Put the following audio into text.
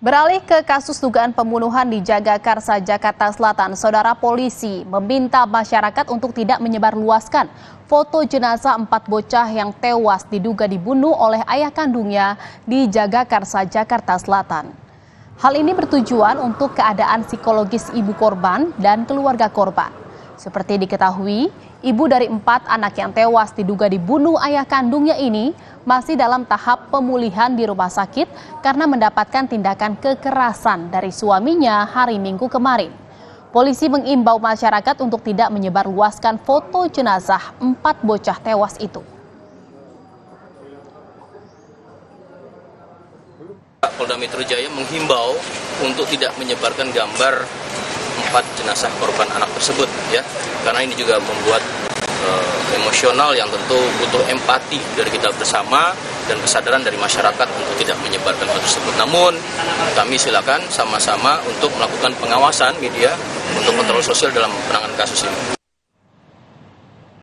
Beralih ke kasus dugaan pembunuhan di Jagakarsa, Jakarta Selatan, saudara polisi meminta masyarakat untuk tidak menyebarluaskan foto jenazah 4 bocah yang tewas diduga dibunuh oleh ayah kandungnya di Jagakarsa, Jakarta Selatan. Hal ini bertujuan untuk keadaan psikologis ibu korban dan keluarga korban. Seperti diketahui, ibu dari 4 anak yang tewas diduga dibunuh ayah kandungnya ini masih dalam tahap pemulihan di rumah sakit karena mendapatkan tindakan kekerasan dari suaminya hari Minggu kemarin. Polisi mengimbau masyarakat untuk tidak menyebarluaskan foto jenazah 4 bocah tewas itu. Polda Metro Jaya menghimbau untuk tidak menyebarkan gambar 4 jenazah korban anak tersebut, ya, karena ini juga membuat emosional yang tentu butuh empati dari kita bersama dan kesadaran dari masyarakat untuk tidak menyebarkan hal tersebut. Namun kami silakan sama-sama untuk melakukan pengawasan media untuk kontrol sosial dalam penanganan kasus ini.